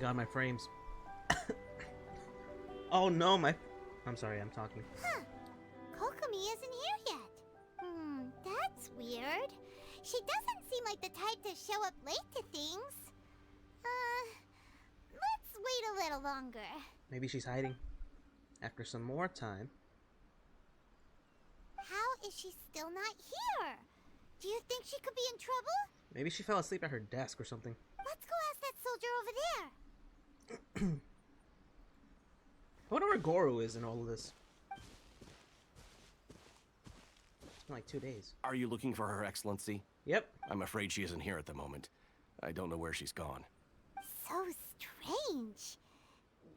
god, my frames. Oh no, I'm sorry, I'm talking. Huh. Kokomi isn't here yet. That's weird. She doesn't seem like the type to show up late to things. Let's wait a little longer. Maybe she's hiding. After some more time. How is she still not here? Do you think she could be in trouble? Maybe she fell asleep at her desk or something. Let's go ask that soldier over there. I wonder where Goru is in all of this. It's been like 2 days. Are you looking for Her Excellency? Yep. I'm afraid she isn't here at the moment. I don't know where she's gone. So strange.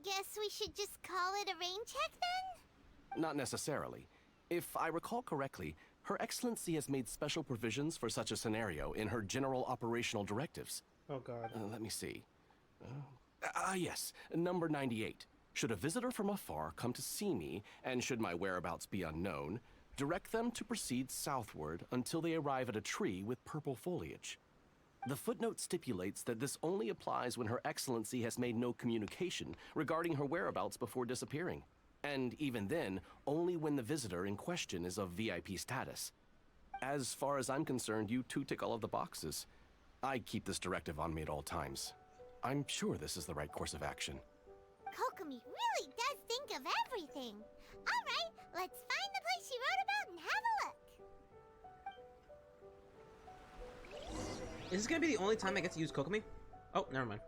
Guess we should just call it a rain check then? Not necessarily. If I recall correctly, Her Excellency has made special provisions for such a scenario in her general operational directives. Oh god. Let me see. Yes, number 98. Should a visitor from afar come to see me, and should my whereabouts be unknown, direct them to proceed southward until they arrive at a tree with purple foliage. The footnote stipulates that this only applies when Her Excellency has made no communication regarding her whereabouts before disappearing. And even then, only when the visitor in question is of VIP status. As far as I'm concerned, you two tick all of the boxes. I keep this directive on me at all times. I'm sure this is the right course of action. Kokomi really does think of everything. Alright, let's find the place she wrote about and have a look. Is this gonna be the only time I get to use Kokomi? Oh, never mind.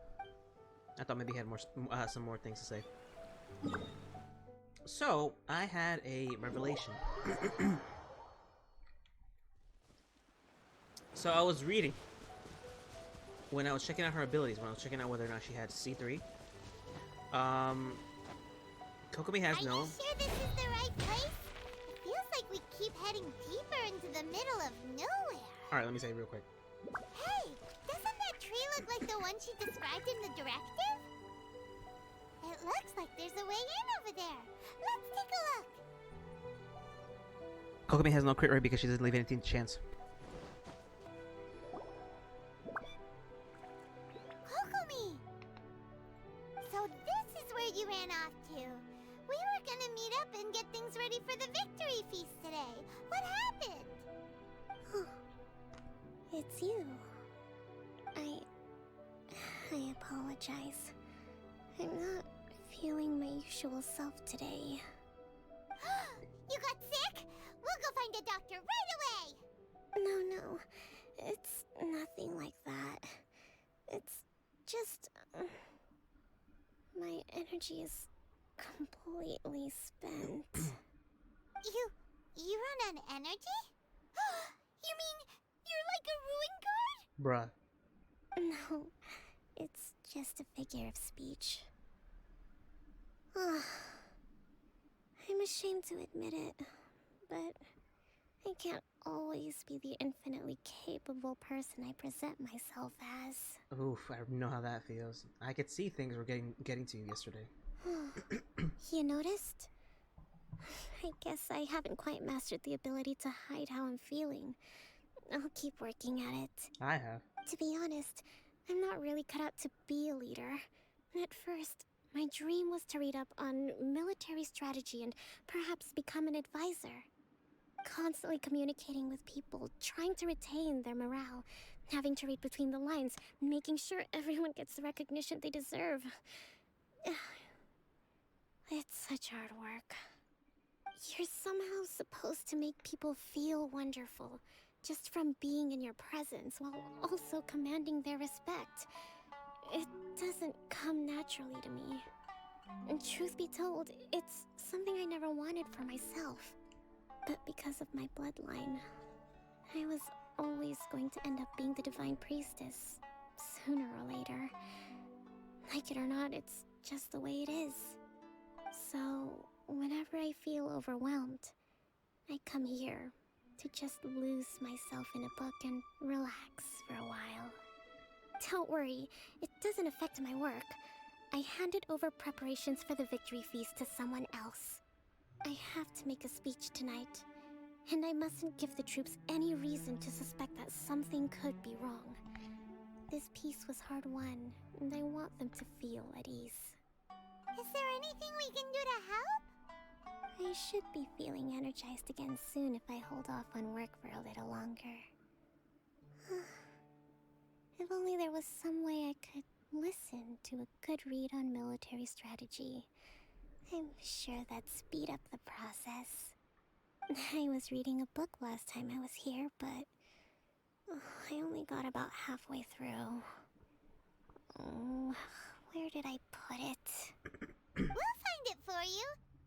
I thought maybe he had more, some more things to say. So, I had a revelation. So I was reading when I was checking out her abilities, when I was checking out whether or not she had C3. Kokomi has no. Are you sure this is the right place? It feels like we keep heading deeper into the middle of nowhere. Alright, let me say it real quick. Hey, doesn't that tree look like the one she described in the directive? It looks like there's a way in over there. Let's take a look. Kokomi has no crit rate because she doesn't leave anything to chance. Kokomi! So this is where you ran off to. We were gonna meet up and get things ready for the victory feast today. What happened? It's you. I apologize. I'm not feeling my usual self today. You got sick? We'll go find a doctor right away! No, it's nothing like that. It's just... my energy is completely spent. You run on energy? You mean you're like a ruin guard? Bruh. No, it's just a figure of speech. I'm ashamed to admit it, but I can't always be the infinitely capable person I present myself as. Oof, I know how that feels. I could see things were getting to you yesterday. You noticed? I guess I haven't quite mastered the ability to hide how I'm feeling. I'll keep working at it. I have. To be honest, I'm not really cut out to be a leader. At first, my dream was to read up on military strategy and perhaps become an advisor. Constantly communicating with people, trying to retain their morale, having to read between the lines, making sure everyone gets the recognition they deserve. It's such hard work. You're somehow supposed to make people feel wonderful, just from being in your presence, while also commanding their respect. It doesn't come naturally to me. And truth be told, it's something I never wanted for myself. But because of my bloodline, I was always going to end up being the Divine Priestess, sooner or later. Like it or not, it's just the way it is. So, whenever I feel overwhelmed, I come here to just lose myself in a book and relax for a while. Don't worry, it doesn't affect my work. I handed over preparations for the victory feast to someone else. I have to make a speech tonight, and I mustn't give the troops any reason to suspect that something could be wrong. this peace was hard won, and I want them to feel at ease. Is there anything we can do to help? I should be feeling energized again soon if I hold off on work for a little longer. If only there was some way I could listen to a good read on military strategy. I'm sure that'd speed up the process. I was reading a book last time I was here, but I only got about halfway through. Oh, where did I put it? We'll find it for you,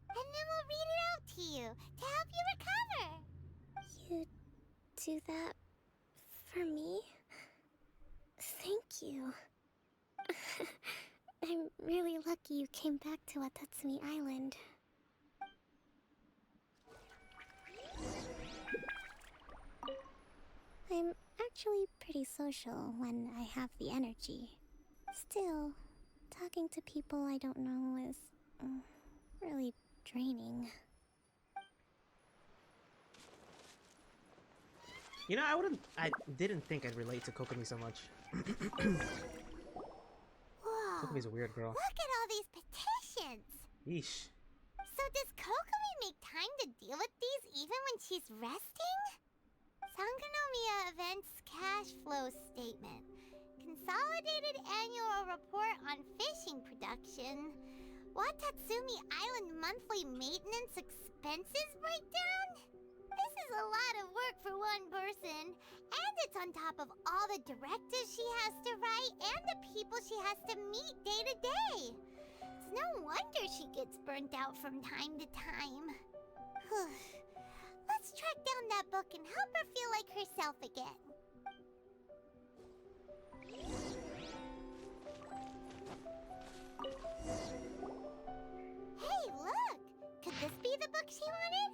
and then we'll read it out to you to help you recover. You do that for me? Thank you. I'm really lucky you came back to Watatsumi Island. I'm actually pretty social when I have the energy. Still, talking to people I don't know is really draining. You know, I didn't think I'd relate to Kokomi so much. Whoa, Kokomi's a weird girl. look at all these petitions. Yeesh. So does Kokomi make time to deal with these even when she's resting? Sangonomiya Events Cash Flow Statement. Consolidated Annual Report on Fishing Production. Watatsumi Island Monthly Maintenance Expenses Breakdown? This is a lot of work for one person, and it's on top of all the directives she has to write and the people she has to meet day to day. It's no wonder she gets burnt out from time to time. Let's track down that book and help her feel like herself again. Hey, look! Could this be the book she wanted?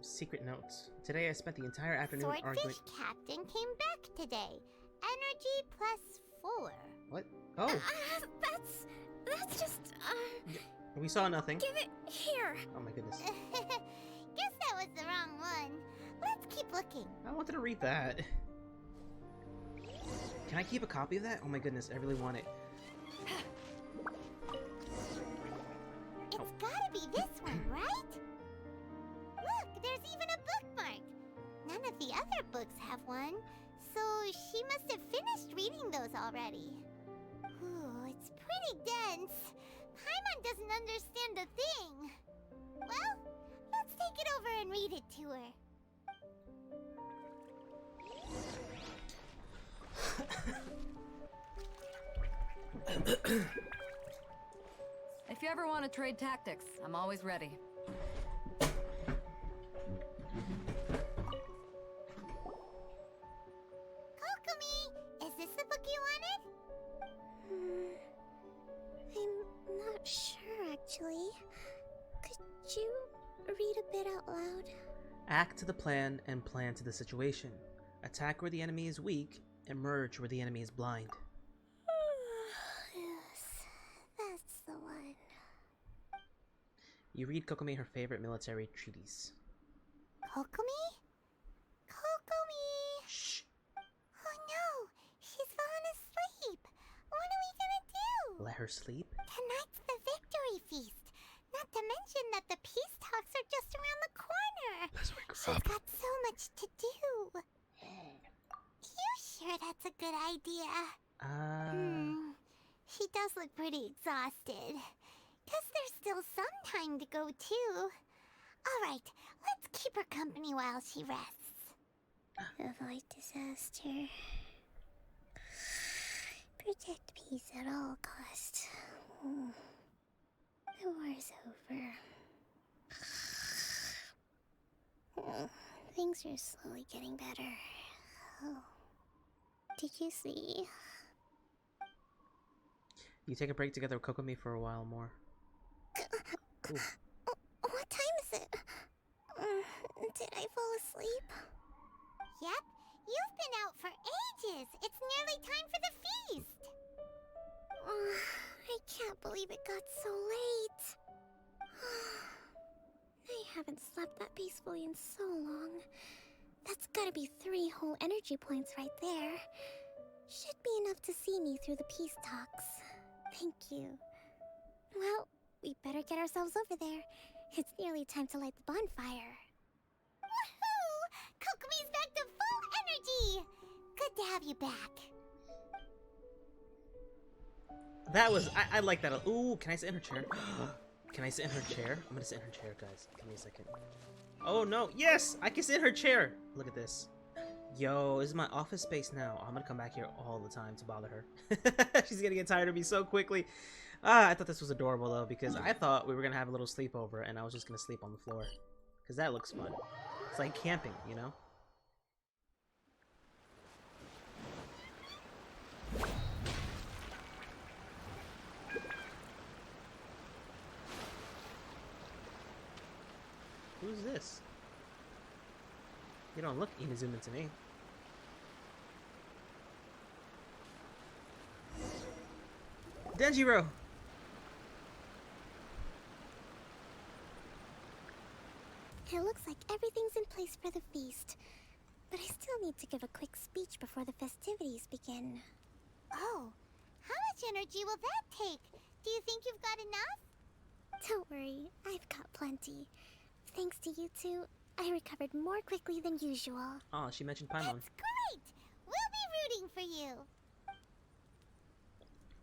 Secret notes. Today I spent the entire afternoon arguing. Swordfish Captain came back today. Energy +4. What? Oh, That's just, we saw nothing. give it here. Oh my goodness. Guess that was the wrong one. Let's keep looking. I wanted to read that. Can I keep a copy of that? Oh my goodness, I really want it. It's gotta be this one, right? Look, there's even a bookmark. None of the other books have one, so she must have finished reading those already. Ooh, it's pretty dense. Paimon doesn't understand a thing. Well, let's take it over and read it to her. If you ever want to trade tactics, I'm always ready. Kokomi, is this the book you wanted? I'm not sure, actually. Could you read a bit out loud? Act to the plan and plan to the situation. Attack where the enemy is weak, emerge where the enemy is blind. Yes, that's the one. You read Kokomi her favorite military treatise. Kokomi? Kokomi! Shh! Oh no, she's fallen asleep. What are we gonna do? Let her sleep? Tonight's the victory feast. Not to mention that the peace talks are just around the corner. Let's wake her She's up. got so much to do. You sure that's a good idea? She does look pretty exhausted. Guess there's still some time to go too. Alright, let's keep her company while she rests. Avoid disaster. Protect peace at all costs. The war's over. Things are slowly getting better. Oh. Did you see? You take a break together with Kokomi for a while more. Ooh. What time is it? Did I fall asleep? Yep, you've been out for ages. It's nearly time for the feast. I can't believe it got so late. I haven't slept that peacefully in so long. That's gotta be 3 whole energy points right there. Should be enough to see me through the peace talks. Thank you. Well, we better get ourselves over there. It's nearly time to light the bonfire. Woohoo! Kokomi's back to full energy! Good to have you back. That was I like that. Ooh, can I sit in her chair? Can I sit in her chair? I'm gonna sit in her chair, guys. Give me a second. Oh no! Yes, I can sit in her chair. Look at this. Yo, this is my office space now. I'm gonna come back here all the time to bother her. She's gonna get tired of me so quickly. I thought this was adorable though, because I thought we were gonna have a little sleepover and I was just gonna sleep on the floor. Because that looks fun. It's like camping, you know? Who's this? You don't look Inazuma to me. Denjiro! It looks like everything's in place for the feast. But I still need to give a quick speech before the festivities begin. Oh, how much energy will that take? Do you think you've got enough? Don't worry, I've got plenty. Thanks to you two, I recovered more quickly than usual. Oh, she mentioned Paimon. That's great! We'll be rooting for you.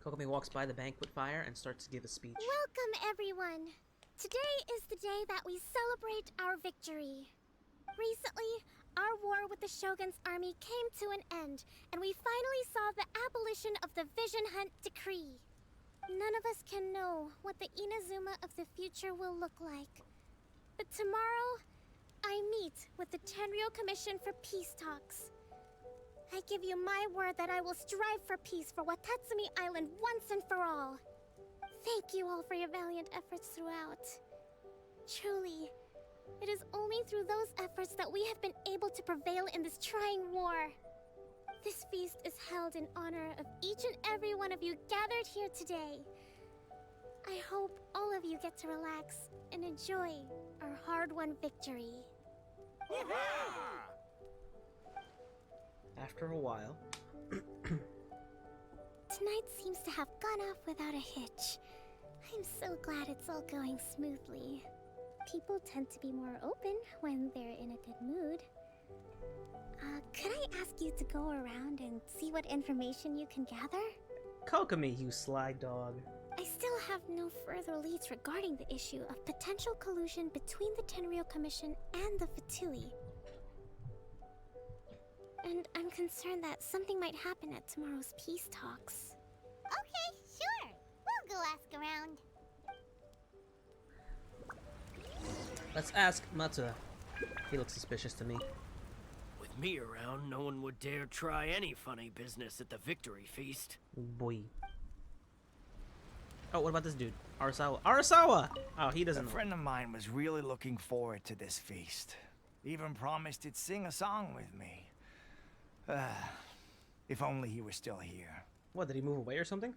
Kokomi walks by the banquet fire and starts to give a speech. Welcome, everyone. Today is the day that we celebrate our victory. Recently, our war with the Shogun's army came to an end, and we finally saw the abolition of the Vision Hunt Decree. None of us can know what the Inazuma of the future will look like. But tomorrow, I meet with the Tenryou Commission for peace talks. I give you my word that I will strive for peace for Watatsumi Island once and for all. Thank you all for your valiant efforts throughout. Truly, it is only through those efforts that we have been able to prevail in this trying war. This feast is held in honor of each and every one of you gathered here today. I hope all of you get to relax and enjoy our hard-won victory. After a while... Tonight seems to have gone off without a hitch. I'm so glad it's all going smoothly. People tend to be more open when they're in a good mood. Could I ask you to go around and see what information you can gather? Kokomi, you sly dog. I still have no further leads regarding the issue of potential collusion between the Tenryou Commission and the Fatui. And I'm concerned that something might happen at tomorrow's peace talks. Okay, sure. We'll go ask around. Let's ask Matsuda. He looks suspicious to me. With me around, no one would dare try any funny business at the victory feast. Boy. Oh, what about this dude? Arasawa. Arasawa! Oh, he doesn't A know. friend of mine was really looking forward to this feast. Even promised he'd sing a song with me. If only he were still here. What, did he move away or something?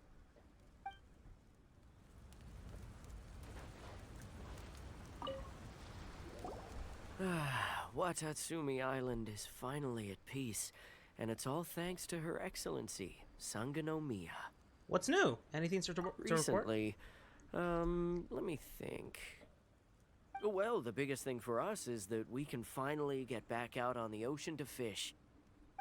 Watatsumi Island is finally at peace, and it's all thanks to Her Excellency, Sangonomiya. What's new? Anything to report? Recently, let me think. Well, the biggest thing for us is that we can finally get back out on the ocean to fish.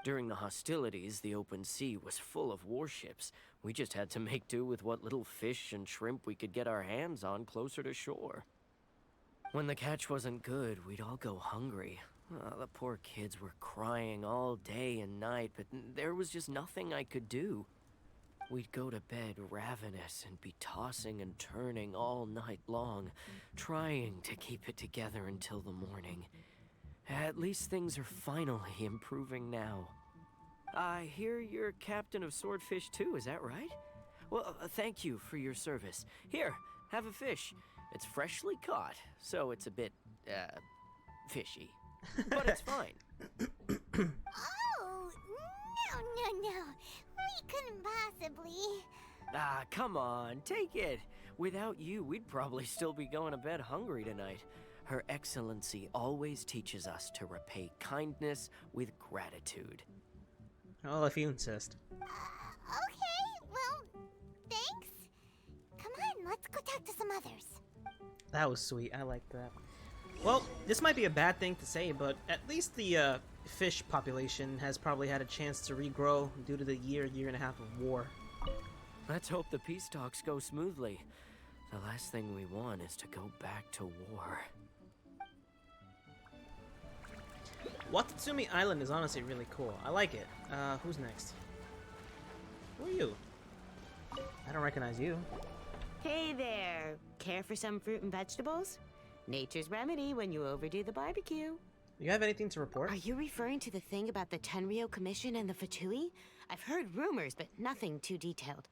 During the hostilities, the open sea was full of warships. We just had to make do with what little fish and shrimp we could get our hands on closer to shore. When the catch wasn't good, we'd all go hungry. The poor kids were crying all day and night, but there was just nothing I could do. We'd go to bed ravenous and be tossing and turning all night long, trying to keep it together until the morning. At least things are finally improving now. I hear you're captain of Swordfish too, is that right? Well, thank you for your service. Here, have a fish. It's freshly caught, so it's a bit, fishy. But it's fine. Oh, no. We couldn't possibly. Ah, come on, take it. Without you, we'd probably still be going to bed hungry tonight. Her Excellency always teaches us to repay kindness with gratitude. Oh, if you insist. Okay, well, thanks. Come on, let's go talk to some others. That was sweet. I like that. Well, this might be a bad thing to say, but at least the fish population has probably had a chance to regrow due to the year and a half of war. Let's hope the peace talks go smoothly. The last thing we want is to go back to war. Watatsumi Island is honestly really cool. I like it. Who's next? Who are you? I don't recognize you. Hey there. Care for some fruit and vegetables? Nature's remedy when you overdo the barbecue. You have anything to report? Are you referring to the thing about the Tenryou Commission and the Fatui? I've heard rumors, but nothing too detailed.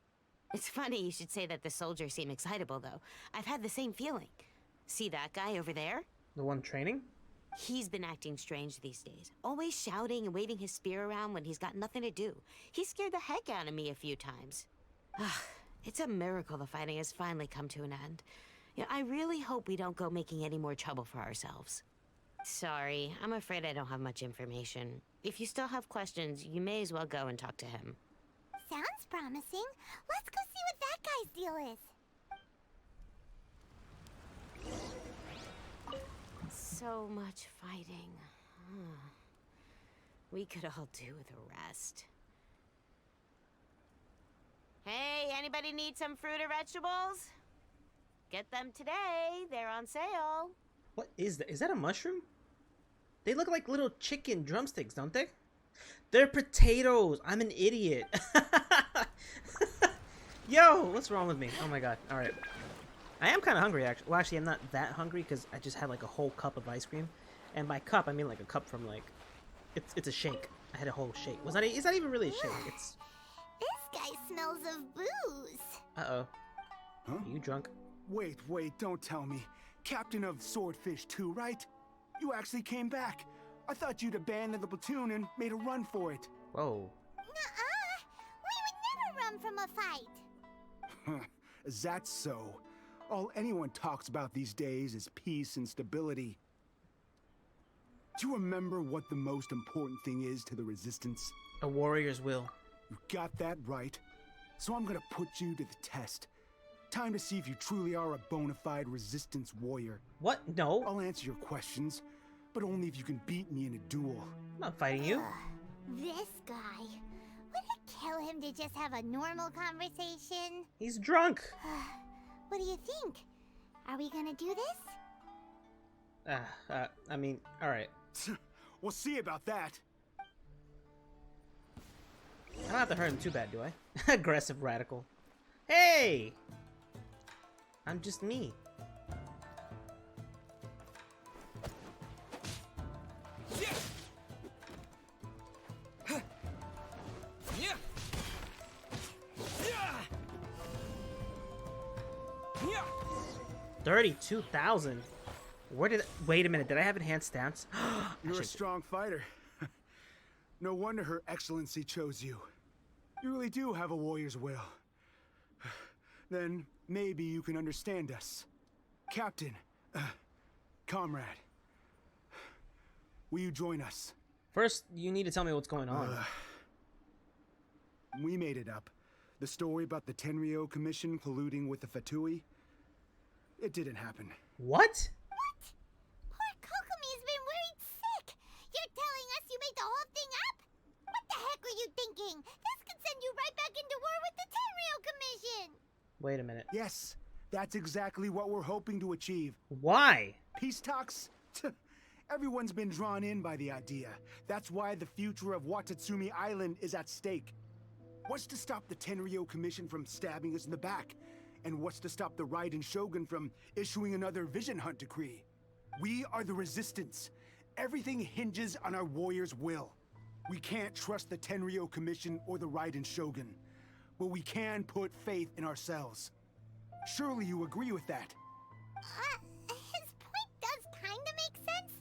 It's funny you should say that the soldiers seem excitable, though. I've had the same feeling. See that guy over there? The one training? He's been acting strange these days. Always shouting and waving his spear around when he's got nothing to do. He scared the heck out of me a few times. It's a miracle the fighting has finally come to an end. Yeah, I really hope we don't go making any more trouble for ourselves. Sorry, I'm afraid I don't have much information. If you still have questions, you may as well go and talk to him. Sounds promising. Let's go see what that guy's deal is. So much fighting. We could all do with a rest. Hey, anybody need some fruit or vegetables? Get them today. They're on sale. What is that? Is that a mushroom? They look like little chicken drumsticks, don't they? They're potatoes. I'm an idiot. Yo, what's wrong with me? Oh my god. All right. I am kind of hungry, actually. Well, actually, I'm not that hungry because I just had like a whole cup of ice cream. And by cup, I mean like a cup from like... It's a shake. I had a whole shake. It's not even really a shake. It's... This guy smells of booze. Uh-oh. Huh? Are you drunk? Wait, don't tell me. Captain of Swordfish 2, right? You actually came back. I thought you'd abandoned the platoon and made a run for it. Whoa. Nuh-uh. We would never run from a fight. Is that so? All anyone talks about these days is peace and stability. Do you remember what the most important thing is to the Resistance? A warrior's will. You got that right. So I'm gonna put you to the test. Time to see if you truly are a bona fide Resistance warrior. What? No. I'll answer your questions, but only if you can beat me in a duel. I'm not fighting you. This guy. Would it kill him to just have a normal conversation? He's drunk. What do you think? Are we gonna do this? I mean, alright. We'll see about that. I don't have to hurt him too bad, do I? Aggressive radical. Hey! I'm just me. Yeah. 32,000. Where did? Wait a minute. Did I have enhanced stance? You're a strong fighter. No wonder Her Excellency chose you. You really do have a warrior's will. Then maybe you can understand us. Captain, comrade, will you join us? First, you need to tell me what's going on. We made it up. The story about the Tenryou Commission colluding with the Fatui, it didn't happen. What? Poor Kokomi's been worried sick. You're telling us you made the whole thing up? What the heck were you thinking? This could send you right back into war with the Tenryou Commission. Wait a minute. Yes, that's exactly what we're hoping to achieve. Why? Peace talks? Everyone's been drawn in by the idea. That's why the future of Watatsumi Island is at stake. What's to stop the Tenryou Commission from stabbing us in the back? And what's to stop the Raiden Shogun from issuing another Vision Hunt decree? We are the Resistance. Everything hinges on our warrior's will. We can't trust the Tenryou Commission or the Raiden Shogun, but we can put faith in ourselves. Surely you agree with that? His point does kinda make sense,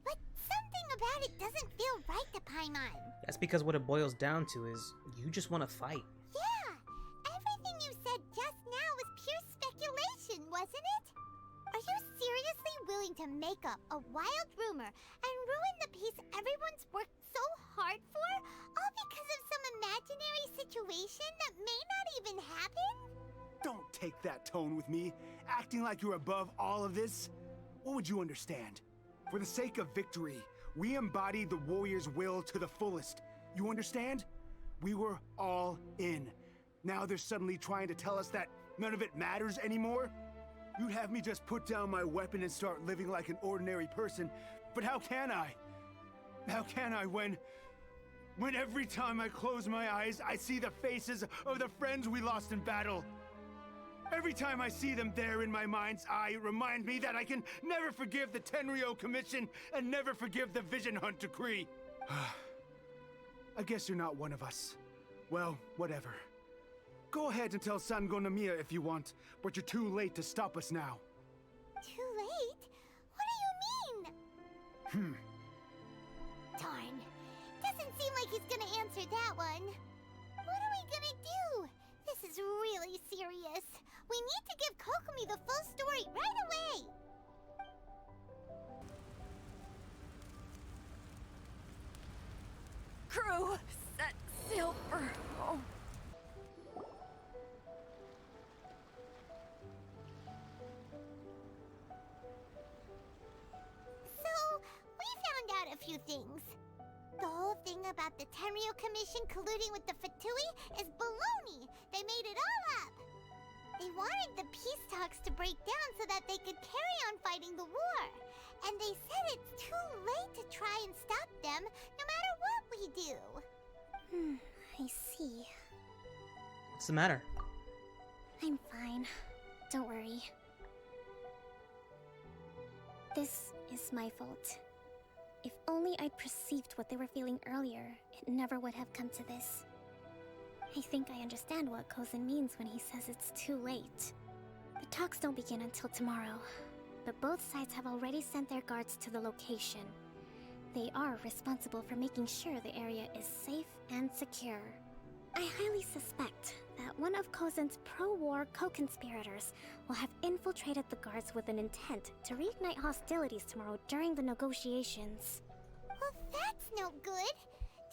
but something about it doesn't feel right to Paimon. That's because what it boils down to is you just want to fight. Yeah, everything you said just now was pure speculation, wasn't it? Are you seriously willing to make up a wild rumor and ruin the peace everyone's worked so hard for, all because of some imaginary situation that may not even happen? Don't take that tone with me, acting like you're above all of this. What would you understand? For the sake of victory, we embodied the warrior's will to the fullest. You understand? We were all in. Now they're suddenly trying to tell us that none of it matters anymore? You'd have me just put down my weapon and start living like an ordinary person, but how can I? How can I when every time I close my eyes, I see the faces of the friends we lost in battle? Every time I see them there in my mind's eye, it reminds me that I can never forgive the Tenryo Commission and never forgive the Vision Hunt Decree. I guess you're not one of us. Well, whatever. Go ahead and tell Sango Nomiya if you want, but you're too late to stop us now. Too late? What do you mean? Darn. Doesn't seem like he's gonna answer that one. What are we gonna do? This is really serious. We need to give Kokomi the full story right away! Crew, set sail for home. So, we found out a few things. The whole thing about the Tenryo Commission colluding with the Fatui is baloney. They made it all up. They wanted the peace talks to break down so that they could carry on fighting the war. And they said it's too late to try and stop them, no matter what we do. I see. What's the matter? I'm fine. Don't worry. This is my fault. If only I'd perceived what they were feeling earlier, it never would have come to this. I think I understand what Kozin means when he says it's too late. The talks don't begin until tomorrow, but both sides have already sent their guards to the location. They are responsible for making sure the area is safe and secure. I highly suspect that one of Kozin's pro-war co-conspirators will have infiltrated the guards with an intent to reignite hostilities tomorrow during the negotiations. Well, that's no good.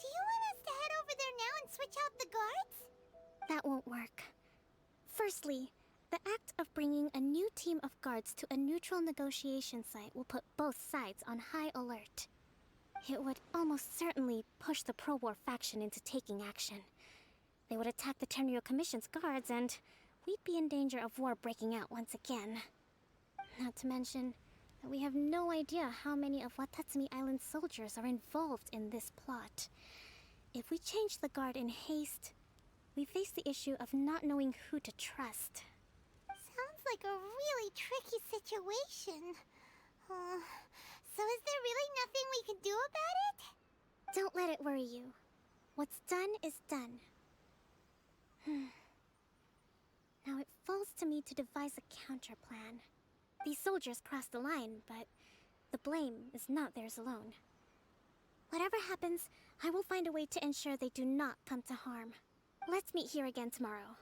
Do you want us to head over there now and switch out the guards? That won't work. Firstly, the act of bringing a new team of guards to a neutral negotiation site will put both sides on high alert. It would almost certainly push the pro-war faction into taking action. They would attack the Tenryo Commission's guards, and we'd be in danger of war breaking out once again. Not to mention that we have no idea how many of Watatsumi Island's soldiers are involved in this plot. If we change the guard in haste, we face the issue of not knowing who to trust. Sounds like a really tricky situation. So is there really nothing we can do about it? Don't let it worry you. What's done is done. Now it falls to me to devise a counter plan. These soldiers crossed the line, but the blame is not theirs alone. Whatever happens, I will find a way to ensure they do not come to harm. Let's meet here again tomorrow.